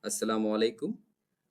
আসসালামু আলাইকুম।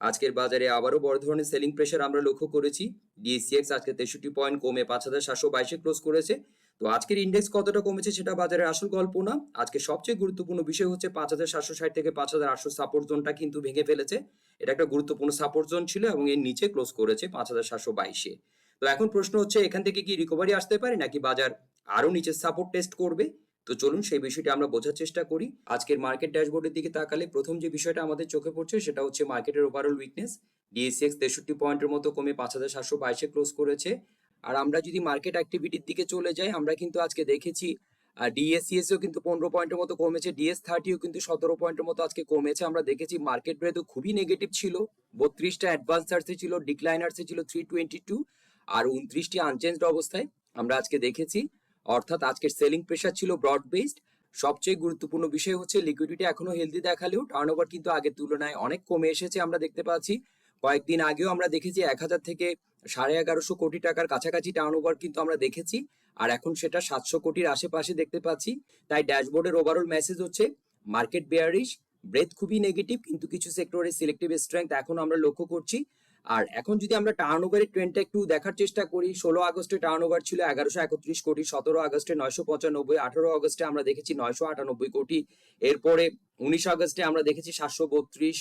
আজকের বাজারে আবারও বড় ধরনের সেলিং প্রেশার আমরা লক্ষ্য করেছি। ডিএসইএক্স আজকে 63 পয়েন্ট কমে 5722 এ ক্লোজ করেছে। তো আজকের ইন্ডেক্স কতটা কমেছে সেটা বাজারের আসল গল্প না। আজকে সবচেয়ে গুরুত্বপূর্ণ বিষয় হচ্ছে 5760 থেকে 5800 সাপোর্ট জোনটা কিন্তু ভেঙে ফেলেছে। এটা একটা গুরুত্বপূর্ণ সাপোর্ট জোন ছিল এবং এর নিচে ক্লোজ করেছে 5722 এ। তো এখন প্রশ্ন হচ্ছে এখান থেকে কি রিকভারি আসতে পারে নাকি বাজার আরো নিচের সাপোর্ট টেস্ট করবে? তো চলুন সেই বিষয়টি আমরা বোঝার চেষ্টা করি। আজকের মার্কেট ড্যাশবোর্ডের দিকে তাকালে প্রথম যে বিষয়টা আমাদের চোখে পড়ছে সেটা হচ্ছে মার্কেটের ওভারঅল উইকনেস। ডিএসইএক্স 63 পয়েন্টের মতো কমে 5722 এ ক্লোজ করেছে। আর আমরা যদি মার্কেট অ্যাক্টিভিটির দিকে চলে যাই, আমরা কিন্তু আজকে দেখেছি ডিএসইএসও কিন্তু 15 পয়েন্টের মতো কমেছে, ডিএস30ও কিন্তু 17 পয়েন্টের মতো আজকে কমেছে। আমরা দেখেছি মার্কেট ব্রেথ খুবই নেগেটিভ ছিল, 32টা অ্যাডভান্সার্সে ছিল, ডিক্লাইনার্সে ছিল 322, আর 29টি আনচেঞ্জড অবস্থায় আমরা আজকে দেখেছি। অর্থাৎ আজকের সেলিং প্রেশার ছিল ব্রড বেসড। সবচেয়ে গুরুত্বপূর্ণ বিষয় হচ্ছে লিকুইডিটি এখনো হেলদি দেখালেও টার্নওভার কিন্তু আগের তুলনায় অনেক কমে এসেছে আমরা দেখতে পাচ্ছি। কয়েকদিন আগেও আমরা দেখেছি 1000 থেকে 1150 কোটি টাকার কাছাকাছি টার্নওভার কিন্তু আমরা দেখেছি, আর এখন সেটা 700 কোটির আশেপাশে দেখতে পাচ্ছি। তাই ড্যাশবোর্ডের ওভারঅল মেসেজ হচ্ছে মার্কেট বেয়ারিশ, ব্রেথ খুবই নেগেটিভ, কিন্তু কিছু সেক্টরের সিলেক্টিভ স্ট্রেংথ এখন আমরা লক্ষ্য করছি। আর এখন যদি আমরা টার্নওভারের ট্রেন্ডটা একটু দেখার চেষ্টা করি, 16 আগস্টে টার্নওভার ছিল 1131 কোটি, 17 আগস্টে 995, 18 আগস্টে আমরা দেখেছি 998 কোটি, এরপরে 19 আগস্টে আমরা দেখেছি 732,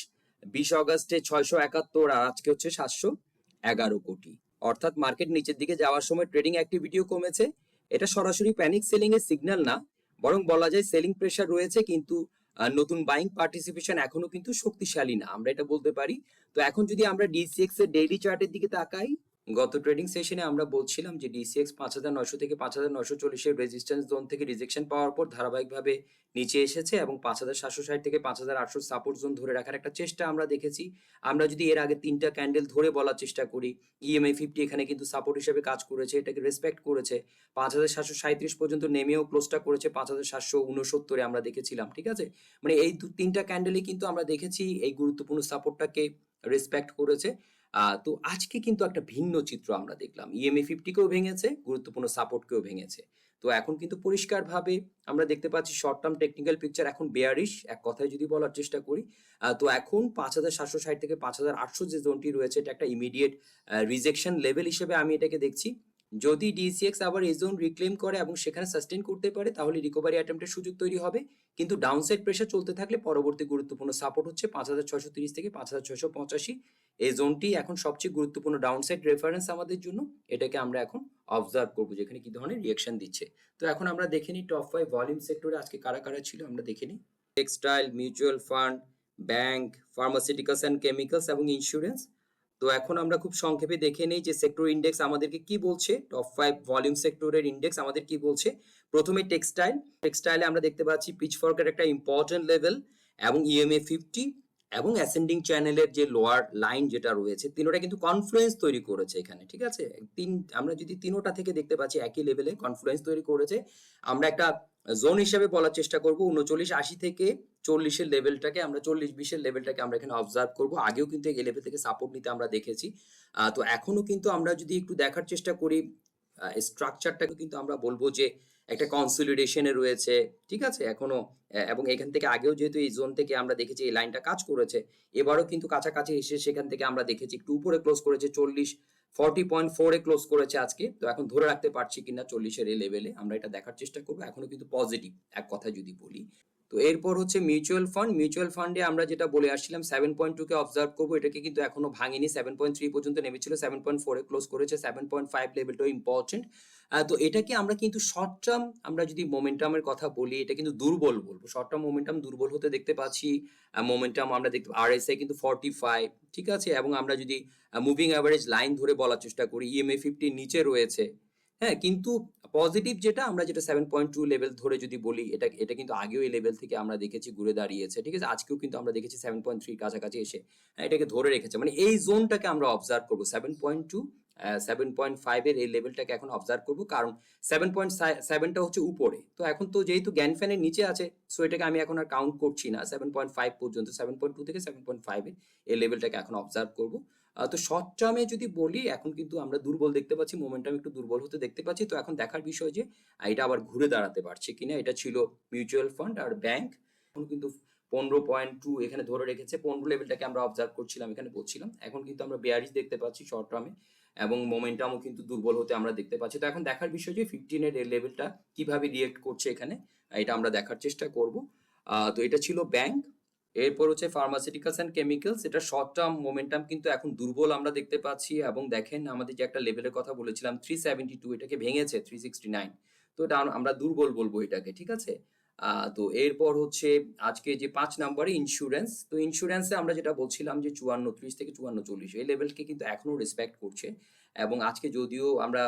20 আগস্টে 671, আর আজকে হচ্ছে 711 কোটি। অর্থাৎ মার্কেট নিচের দিকে যাওয়ার সময় ট্রেডিং অ্যাক্টিভিটিও কমেছে। এটা সরাসরি প্যানিক সেলিং এর সিগন্যাল না, বরং বলা যায় সেলিং প্রেশার রয়েছে, কিন্তু নতুন বাইং পার্টিসিপেশন এখনো কিন্তু শক্তিশালী না, আমরা এটা বলতে পারি। তো এখন যদি আমরা ডিসিএক্স এর ডেইলি চার্টের দিকে তাকাই, গত ট্রেডিং সেশনে আমরা বলছিলাম যে ডিসিএক্স 5900 থেকে 5940 এর রেজিস্ট্যান্স জোন থেকে রিজেকশন পাওয়ার পর ধারাবাহিকভাবে নিচে এসেছে এবং 5760 থেকে 5800 সাপোর্ট জোন ধরে রাখার একটা চেষ্টা আমরা দেখেছি। আমরা যদি এর আগে তিনটা ক্যান্ডেল ধরে বলার চেষ্টা করি, ইএমএ 50 এখানে কিন্তু সাপোর্ট হিসেবে কাজ করেছে, এটাকে রেসপেক্ট করেছে। 5737 পর্যন্ত নেমেও ক্লোজটা করেছে 5769 আমরা দেখেছিলাম, ঠিক আছে। মানে এই তিনটা ক্যান্ডেলে কিন্তু আমরা দেখেছি এই গুরুত্বপূর্ণ সাপোর্টটাকে রেসপেক্ট করেছে। তো আজকে কিন্তু একটা ভিন্ন চিত্র আমরা দেখলাম, ইএমএ 50কেও ভেঙেছে, গুরুত্বপূর্ণ সাপোর্টকেও ভেঙেছে। তো এখন কিন্তু পরিষ্কারভাবে আমরা দেখতে পাচ্ছি শর্ট টার্ম টেকনিক্যাল পিকচার এখন বেয়ারিশ, এক কথায় যদি বলার চেষ্টা করি। তো এখন 5760 থেকে 5800 যে জোনটি রয়েছে, এটা একটা ইমিডিয়েট রিজেকশন লেভেল হিসেবে আমি এটাকে দেখছি। যদি ডিসিএক্স আবার এই জোন রিক্লেম করে এবং সেখানে সাস্টেন করতে পারে, তাহলে রিকভারি অ্যাটেম্পটের সুযোগ তৈরি হবে। কিন্তু ডাউনসাইড প্রেশার চলতে থাকলে পরবর্তী গুরুত্বপূর্ণ সাপোর্ট হচ্ছে 5630 থেকে 5685। এই জোনটি এখন সবচেয়ে গুরুত্বপূর্ণ ডাউনসাইড রেফারেন্স আমাদের জন্য। এটাকে আমরা এখন অবজার্ভ করবো যেখানে কি ধরনের রিঅ্যাকশন দিচ্ছে। তো এখন আমরা দেখে নিই টপ 5 ভলিউম সেক্টরে আজকে কারা কারা ছিল, আমরা দেখে নিই। Textile, mutual fund, bank, pharmaceuticals and chemicals এবং ইন্স্যুরেন্স। তো এখন আমরা খুব সংক্ষেপে দেখে নেই যে সেক্টর ইন্ডেক্স আমাদেরকে কি বলছে, টপ 5 ভলিউম সেক্টরের ইন্ডেক্স আমাদের কি বলছে। প্রথমে টেক্সটাইলে আমরা দেখতে পাচ্ছি পিচফর্কের একটা ইম্পর্টেন্ট লেভেল এবং ইএমএ 50 এবং অ্যাসেন্ডিং চ্যানেলের যে লোয়ার লাইন যেটা রয়েছে, তিনোটা কিন্তু কনফ্লুয়েন্স তৈরি করেছে এখানে, ঠিক আছে। আমরা যদি তিনোটা থেকে দেখতে পাচ্ছি একই লেভেলে কনফ্লুয়েন্স তৈরি করেছে, আমরা একটা জোন হিসেবে বলার চেষ্টা করব 3980 থেকে 40-এর লেভেলটাকে, আমরা 40-20-এর লেভেলটাকে আমরা এখানে অবজার্ভ করব। আগেও কিন্তু এই লেভেল থেকে সাপোর্ট নিতে আমরা দেখেছি। তো এখনো কিন্তু আমরা যদি একটু দেখার চেষ্টা করি স্ট্রাকচারটাকে, কিন্তু আমরা বলবো যে একটা কনসলিডেশনে রয়েছে, ঠিক আছে এখনো। এবং এখান থেকে আগেও যেহেতু এই জোন থেকে আমরা দেখেছি এই লাইনটা কাজ করেছে, এবারও কিন্তু কাছাকাছি এসে সেখান থেকে আমরা দেখেছি একটু উপরে ক্লোজ করেছে, 40.4 এ ক্লোজ করেছে আজকে। তো এখন ধরে রাখতে পারছি কিনা 40-এর এই লেভেলে, আমরা এটা দেখার চেষ্টা করবো। এখনো কিন্তু পজিটিভ এক কথা যদি বলি। তো এরপর হচ্ছে মিউচুয়াল ফান্ডে আমরা যেটা বলে আসছিলাম 7.2 কে অবজার্ভ করবো, এটাকে কিন্তু এখনো ভাঙেনি, 7.3 পর্যন্ত নেমেছিল, 7.4 এ ক্লোজ করেছে, 7.5 লেভেলটাও ইম্পর্টেন্ট। তো এটাকে আমরা কিন্তু শর্ট টার্ম, আমরা যদি মোমেন্টামের কথা বলি, এটা কিন্তু দুর্বল বলবো, শর্ট টার্ম মোমেন্টাম দুর্বল হতে দেখতে পাচ্ছি। মোমেন্টাম আমরা দেখতে আরএসআই কিন্তু 45, ঠিক আছে। এবং আমরা যদি মুভিং অ্যাভারেজ লাইন ধরে বলার চেষ্টা করি, ইএমএ 50 নিচে রয়েছে, হ্যাঁ। কিন্তু পজিটিভ যেটা, আমরা যেটা 7.2 লেভেল ধরে যদি বলি, এটা এটা কিন্তু আগেও এই লেভেল থেকে আমরা দেখেছি ঘুরে দাঁড়িয়েছে, ঠিক আছে। আজকেও কিন্তু আমরা দেখেছি 7.3 কাছাকাছি এসে এটাকে ধরে রেখেছে। মানে এই জোনটাকে আমরা অবজার্ভ করবো 7.2, 7.5 এর এই লেভেলটাকে এখন অবজার্ভ করবো, কারণ 7.7টা হচ্ছে উপরে। তো এখন তো যেহেতু জ্ঞান ফ্যানের নিচে আছে, সো এটাকে আমি এখন আর কাউন্ট করছি না। 7.5 পর্যন্ত, 7.2 থেকে 7.5 এই লেভেলটাকে এখন অবজার্ভ করবো। তো শর্ট টার্মে যদি বলি, এখন কিন্তু আমরা দুর্বল দেখতে পাচ্ছি, মোমেন্টাম একটু দুর্বল হতে দেখতে পাচ্ছি। তো এখন দেখার বিষয় যে এটা আবার ঘুরে দাঁড়াতে পারছে কিনা। এটা ছিল মিউচুয়াল ফান্ড আর ব্যাংক, এখন কিন্তু 15.2 এখানে ধরে রেখেছে। 15 লেভেলটাকে আমরা অবজার্ভ করছিলাম, এখানে বলছিলাম। এখন কিন্তু আমরা বেয়ারিশ দেখতে পাচ্ছি শর্ট টার্মে এবং মোমেন্টামও কিন্তু দুর্বল হতে আমরা দেখতে পাচ্ছি। তো এখন দেখার বিষয় যে 15 এর লেভেলটা কিভাবে রিঅ্যাক্ট করছে এখানে, এটা আমরা দেখার চেষ্টা করব। তো এটা ছিল ব্যাংক। এরপর হচ্ছে ফার্মাসিউটিক্যালস অ্যান্ড কেমিক্যালস। এটা শর্ট টার্ম মোমেন্টাম কিন্তু এখন দুর্বল আমরা দেখতে পাচ্ছি এবং দেখেন আমাদের যে একটা লেভেলের কথা বলেছিলাম 372, এটাকে ভেঙেছে 369। তো এটা আমরা দুর্বল বলবো এটাকে, ঠিক আছে? তো এরপর হচ্ছে আজকে যে 5 নম্বরে ইন্স্যুরেন্স। তো ইন্স্যুরেন্সে আমরা যেটা বলছিলাম যে 54, 30 থেকে 54, 40 এই লেভেলকে কিন্তু এখনো রেসপেক্ট করছে এবং আজকে যদিও আমরা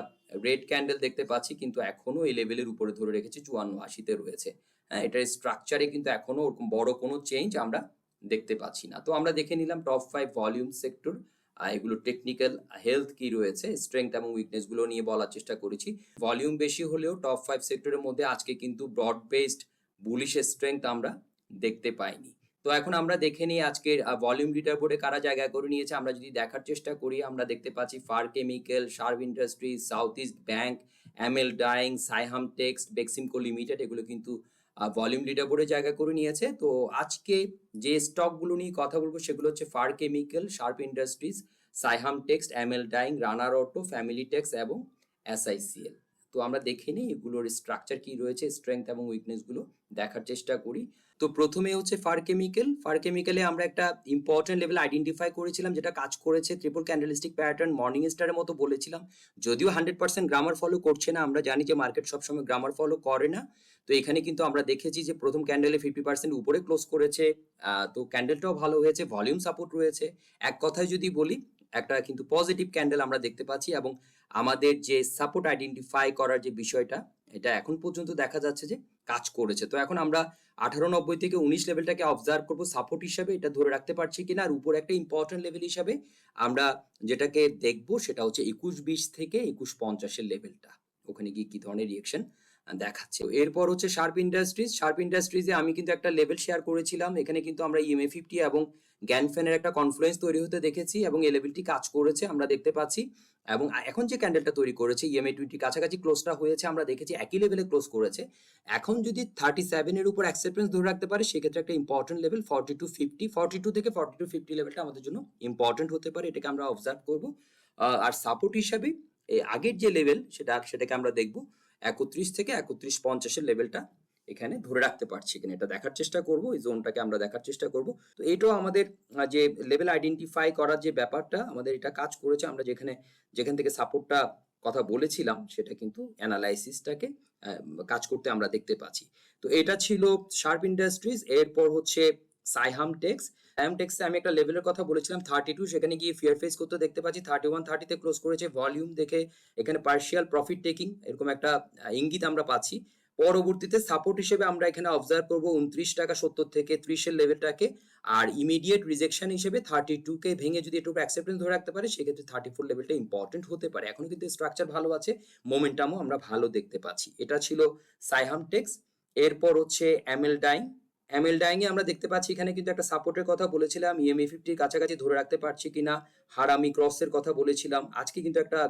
রেড ক্যান্ডেল দেখতে পাচ্ছি কিন্তু এখনো এই লেভেলের উপরে ধরে রেখেছে 54, 80-তে রয়েছে। হ্যাঁ, এটার স্ট্রাকচারে কিন্তু এখনো ওরকম বড় কোনো চেঞ্জ আমরা দেখতে পাচ্ছি না। তো আমরা দেখে নিলাম টপ 5 ভলিউম সেক্টর, এগুলো টেকনিক্যাল হেলথ কি রয়েছে, স্ট্রেংথ এবং উইকনেস গুলো নিয়ে বলার চেষ্টা করেছি। ভলিউম বেশি হলেও টপ 5 সেক্টরের মধ্যে আজকে কিন্তু ব্রড বেসড বুলিশ স্ট্রেংথ আমরা দেখতে পাইনি। তো এখন আমরা দেখে নিই আজকের ভলিউম লিডার বোর্ডে কারা জায়গা করে নিয়েছে। আমরা যদি দেখার চেষ্টা করি আমরা দেখতে পাচ্ছি Far Chemical, Sharp Industries, South East Bank, ML Dyeing, Saiham text, Beximco limited এগুলো কিন্তু ভলিউম লিডার বোর্ডে জায়গা করে নিয়েছে। তো আজকে যে স্টকগুলো নিয়ে কথা বলবো সেগুলো হচ্ছে Far Chemical, Sharp Industries, Saiham Text, ML Dyeing, Runner Auto, Family Tex এবং এসআইসিএল। তো আমরা দেখে নিই এগুলোর স্ট্রাকচার কি রয়েছে, স্ট্রেংথ এবং উইকনেস গুলো দেখার চেষ্টা করি। তো প্রথমে হচ্ছে ফার কেমিক্যাল। ফার কেমিক্যালে আমরা একটা ইম্পর্টেন্ট লেভেল আইডেন্টিফাই করেছিলাম যেটা কাজ করেছে ট্রিপল ক্যান্ডেলস্টিক প্যাটার্ন মর্নিং স্টারের মতো বলেছিলাম। যদিও 100% গ্রামার ফলো করছে না, আমরা জানি যে মার্কেট সবসময় গ্রামার ফলো করে না। তো এখানে কিন্তু আমরা দেখেছি যে প্রথম ক্যান্ডেলে 50% উপরে ক্লোজ করেছে। তো ক্যান্ডেলটাও ভালো হয়েছে, ভলিউম সাপোর্ট রয়েছে। এক কথায় যদি বলি একটা কিন্তু পজিটিভ ক্যান্ডেল আমরা দেখতে পাচ্ছি এবং আমাদের যে সাপোর্ট আইডেন্টিফাই করার যে বিষয়টা এটা এখন পর্যন্ত দেখা যাচ্ছে যে কাজ করেছে। তো এখন আমরা 1890 থেকে 19 লেভেলটাকে অবজার্ভ করবো সাপোর্ট হিসাবে, এটা ধরে রাখতে পারছি কিনা। আর উপরে একটা ইম্পর্টেন্ট লেভেল হিসাবে আমরা যেটাকে দেখবো সেটা হচ্ছে 2120 থেকে 2150 এর লেভেলটা, ওখানে গিয়ে কি ধরনের রিয়েকশন দেখাচ্ছে। এরপর হচ্ছে শার্প ইন্ডাস্ট্রিজ। শার্প ইন্ডাস্ট্রিজে আমি কিন্তু একটা লেভেল শেয়ার করেছিলাম, এখানে কিন্তু আমরা ইএমএ 50 এবং গ্যানফেনের একটা কনফ্লুয়েন্স তৈরি হতে দেখেছি এবং এই লেভেলটি কাজ করেছে আমরা দেখতে পাচ্ছি। এবং এখন যে ক্যান্ডেলটা তৈরি করেছে ইএমএ 20 কাছাকাছি ক্লোজটা হয়েছে, আমরা দেখেছি একই লেভেলে ক্লোজ করেছে। এখন যদি 37 এর উপর অ্যাকসেপ্টেন্স ধরে রাখতে পারে সেক্ষেত্রে একটা ইম্পর্টেন্ট লেভেল 4250, 42 থেকে 4250 লেভেলটা আমাদের জন্য ইম্পর্টেন্ট হতে পারে, এটাকে আমরা অবজার্ভ করব। আর সাপোর্ট হিসাবে এই আগের যে লেভেল সেটাকে আমরা দেখব 31 থেকে 3150 এর লেভেলটা এখানে ধরে রাখতে পারছি কিনা এটা দেখার চেষ্টা করব, এই জোনটাকে আমরা দেখার চেষ্টা করব। তো এটাও আমাদের যে লেভেল আইডেন্টিফাই করার যে ব্যাপারটা আমাদের এটা কাজ করেছে, আমরা যেখান থেকে সাপোর্টটা কথা বলেছিলাম সেটা কিন্তু অ্যানালাইসিসটাকে কাজ করতে আমরা দেখতে পাচ্ছি। তো এটা ছিল শার্প ইন্ডাস্ট্রিজ। এরপর হচ্ছে সাইহাম টেক্স। সাইহাম টেক্সে আমি একটা লেভেলের কথা বলেছিলাম 32, সেখানে গিয়ে ফিয়ার ফেস করতে দেখতে পাচ্ছি 3130-তে ক্লোজ করেছে। ভলিউম দেখে এখানে পার্শিয়াল প্রফিট টেকিং এরকম একটা ইঙ্গিত আমরা পাচ্ছি। পরবর্তীতে সাপোর্ট হিসেবে আমরা এখানে অবজার্ভ করবো 29.70 থেকে 30 এর লেভেলটাকে। আর ইমিডিয়েট রিজেকশন হিসেবে 32 কে ভেঙে যদি একটু অ্যাকসেপ্টেন্স ধরে রাখতে পারে সেক্ষেত্রে 34 লেভেলটা ইম্পর্টেন্ট হতে পারে। এখন কিন্তু স্ট্রাকচার ভালো আছে, মোমেন্টামও আমরা ভালো দেখতে পাচ্ছি। এটা ছিল সাইহাম টেক্স। এরপর হচ্ছে এমএল ডাইং। এমএল ডাইং এ আমরা দেখতে পাচ্ছি এখানে কিন্তু একটা সাপোর্টের কথা বলেছিলাম, ইএমএ 50 কাছাকাছি ধরে রাখতে পারছি কিনা। হারামি ক্রসের কথা বলেছিলাম, আজকে কিন্তু একটা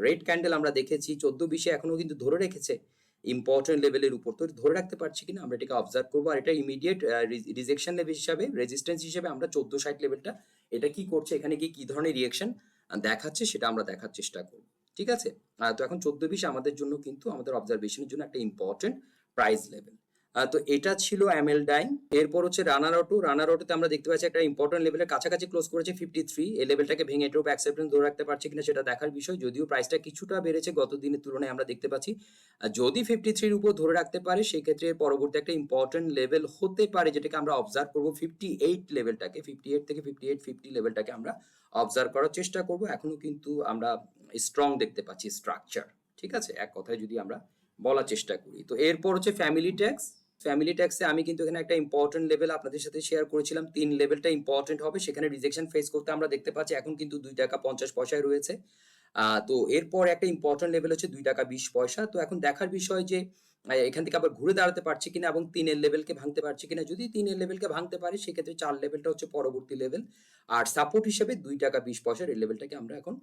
রেড ক্যান্ডেল আমরা দেখেছি 14-20 এখনো কিন্তু ধরে রেখেছে ইম্পর্টেন্ট লেভেলের উপর। তো ধরে রাখতে পারছি কিনা আমরা এটাকে অবজার্ভ করবো। আর এটা ইমিডিয়েট রিজেকশন লেভেল হিসাবে, রেজিস্ট্যান্স হিসাবে আমরা 1460 লেভেলটা এটা কি করছে, এখানে কি ধরনের রিয়েকশন দেখাচ্ছে সেটা আমরা দেখার চেষ্টা করব, ঠিক আছে? তো এখন 14-20 আমাদের জন্য কিন্তু আমাদের অবজারভেশনের জন্য একটা ইম্পর্টেন্ট প্রাইস লেভেল। তো এটা ছিল এমএল ডাইং। এরপর হচ্ছে রানার অটো। রানার অটোতে আমরা দেখতে পাচ্ছি একটা ইম্পর্টেন্ট লেভেলের কাছাকাছি ক্লোজ করেছে 53। এই লেভেলটাকে ভেঙে এটার উপর অ্যাকসেপ্টেন্স ধরে রাখতে পারছে কিনা সেটা দেখার বিষয়। যদিও প্রাইসটা কিছুটা বেড়েছে গত দিনের তুলনায় আমরা দেখতে পাচ্ছি। যদি 53 উপর ধরে রাখতে পারে সেক্ষেত্রে পরবর্তী একটা ইম্পর্টেন্ট লেভেল হতে পারে যেটাকে আমরা অবজার্ভ করব 58 লেভেলটাকে। 58 থেকে 5850 লেভেলটাকে আমরা অবজার্ভ করার চেষ্টা করব। এখনো কিন্তু আমরা স্ট্রং দেখতে পাচ্ছি স্ট্রাকচার, ঠিক আছে, এক কথায় যদি আমরা বলার চেষ্টা করি। তো এরপর হচ্ছে ফ্যামিলি ট্যাক্স। ফ্যামিলি ট্যাক্সে আমি কিন্তু এখানে একটা ইম্পর্টেন্ট লেভেল আপনাদের সাথে শেয়ার করেছিলাম, 3 লেভেলটা ইম্পর্টেন্ট হবে, সেখানে রিজেকশন ফেস করতে আমরা দেখতে পাচ্ছি। এখন কিন্তু 2.50 রয়েছে। তো এরপর একটা ইম্পর্টেন্ট লেভেল হচ্ছে 2.20। তো এখন দেখার বিষয় যে এখান থেকে আবার ঘুরে দাঁড়াতে পারছে কিনা এবং 3 লেভেলকে ভাঙতে পারছে কিনা। যদি 3 লেভেলকে ভাঙতে পারে সেক্ষেত্রে 4 লেভেলটা হচ্ছে পরবর্তী লেভেল। আর সাপোর্ট হিসেবে 2.20 এর লেভেলটাকে আমরা এখন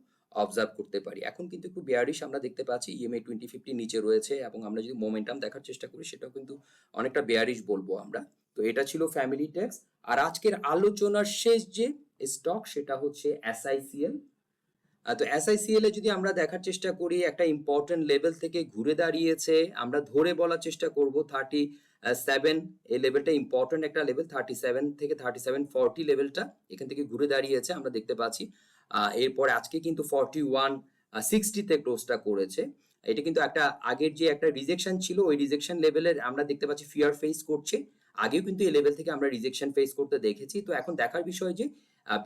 অবজার্ভ করতে পারি। এখন কিন্তু একটু বেয়ারিশ আমরা দেখতে পাচ্ছি, ইএমএ 2050 নিচে রয়েছে এবং আমরা যদি মোমেন্টাম দেখার চেষ্টা করি সেটাও কিন্তু অনেকটা বেয়ারিশ বলবো আমরা। তো এটা ছিল ফ্যামিলি ট্যাক্স। আর আজকের আলোচনার শেষ যে স্টক সেটা হচ্ছে এসআইসিএল। তো এসআইসিএল এ যদি আমরা দেখার চেষ্টা করি একটা ইম্পর্টেন্ট লেভেল থেকে ঘুরে দাঁড়িয়েছে, আমরা ধরে বলার চেষ্টা করব 37, এই লেভেলটা ইম্পর্টেন্ট একটা লেভেল, 37 থেকে 3740 লেভেলটা এখান থেকে ঘুরে দাঁড়িয়েছে আমরা দেখতে পাচ্ছি। এরপর আজকে কিন্তু 4160 তে ক্লোজটা করেছে। এটা কিন্তু একটা আগের যে একটা রিজেকশন ছিল ওই রিজেকশন লেভেলের আমরা দেখতে পাচ্ছি ফিয়ার ফেস করছে। আগেও কিন্তু এই লেভেল থেকে আমরা রিজেকশন ফেস করতে দেখেছি। তো এখন দেখার বিষয় যে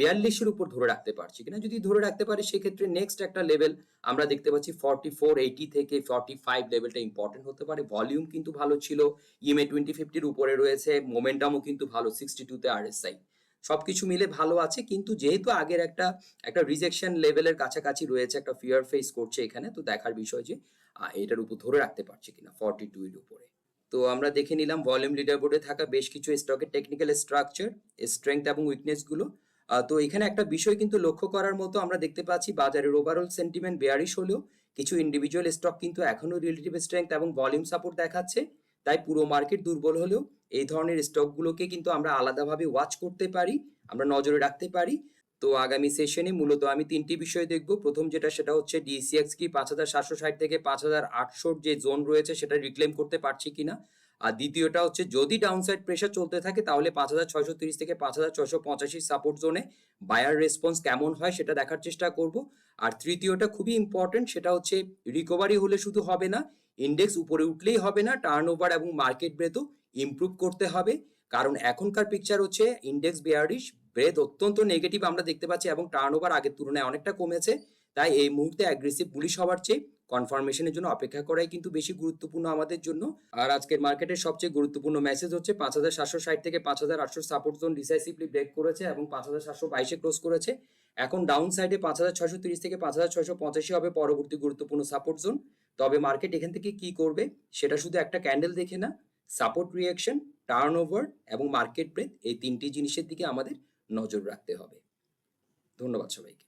42-এর উপর ধরে রাখতে পারছি কিনা। যদি ধরে রাখতে পারে সেক্ষেত্রে নেক্সট একটা লেভেল আমরা দেখতে পাচ্ছি 4480 থেকে 45 লেভেলটা ইম্পর্টেন্ট হতে পারে। ভলিউম কিন্তু ভালো ছিল, ইএমএ 2050-র উপরে রয়েছে, মোমেন্টামও কিন্তু ভালো 62 তে আরএসআই, সবকিছু মিলে ভালো আছে। কিন্তু যেহেতু আগের একটা রিজেকশন লেভেলের কাছাকাছি রয়েছে, একটা ফিয়ার ফেস করছে এখানে, তো দেখার বিষয় যে এটার উপর ধরে রাখতে পারছে কিনা 42 এর উপরে। তো আমরা দেখে নিলাম ভলিউম লিডার বোর্ডে থাকা বেশ কিছু স্টকের টেকনিক্যাল স্ট্রাকচার, স্ট্রেংথ এবং উইকনেস গুলো। তো এখানে একটা বিষয় কিন্তু লক্ষ্য করার মতো, আমরা দেখতে পাচ্ছি বাজারের ওভারঅল সেন্টিমেন্ট বেয়ারিশ হলেও কিছু ইন্ডিভিজুয়াল স্টক কিন্তু এখনো রিলেটিভ স্ট্রেংথ এবং ভলিউম সাপোর্ট দেখাচ্ছে। তাই পুরো মার্কেট দুর্বল হলেও এই ধরনের স্টকগুলোকে কিন্তু আমরা আলাদাভাবে ওয়াচ করতে পারি, আমরা নজরে রাখতে পারি। তো আগামী সেশনে মূলত আমি তিনটি বিষয় দেখব। প্রথম যেটা সেটা হচ্ছে ডিসিএক্স কি 5760 থেকে 5800 যে জোন রয়েছে সেটা রিক্লেম করতে পারছি কিনা। আর দ্বিতীয়টা হচ্ছে যদি ডাউনসাইড প্রেশার চলতে থাকে তাহলে 5630 থেকে 5685 সাপোর্ট জোনে বায়ার রেসপন্স কেমন হয় সেটা দেখার চেষ্টা করব। আর তৃতীয়টা খুবই ইম্পর্টেন্ট, সেটা হচ্ছে রিকভারি হলে শুধু হবে না, ইন্ডেক্স উপরে উঠলেই হবে না, টার্নওভার এবং মার্কেট ব্রেথও ইমপ্রুভ করতে হবে। কারণ এখনকার পিকচার হচ্ছে ইন্ডেক্স বেয়ারিশ, ব্রেথ অত্যন্ত নেগেটিভ আমরা দেখতে পাচ্ছি এবং টার্নওভার আগের তুলনায় অনেকটা কমেছে। তাই এই মুহূর্তে অ্যাগ্রেসিভ বুলিশ হওয়ার চেয়ে কনফার্মেশনের জন্য অপেক্ষা করাই কিন্তু বেশি গুরুত্বপূর্ণ আমাদের জন্য। আর আজকের মার্কেটের সবচেয়ে গুরুত্বপূর্ণ মেসেজ হচ্ছে 5760 থেকে 5800 সাপোর্ট জোন ডিসাইসিভলি ব্রেক করেছে এবং 5722 ক্লোজ করেছে। এখন ডাউন সাইডে 5630 থেকে 5685 হবে পরবর্তী গুরুত্বপূর্ণ সাপোর্ট জোন। তবে মার্কেট এখান থেকে কি করবে সেটা শুধু একটা ক্যান্ডেল দেখে না, সাপোর্ট রিঅ্যাকশন, টার্নওভার এবং মার্কেট ব্রেথ, এই তিনটি জিনিসের দিকে আমাদের নজর রাখতে হবে। ধন্যবাদ সবাইকে।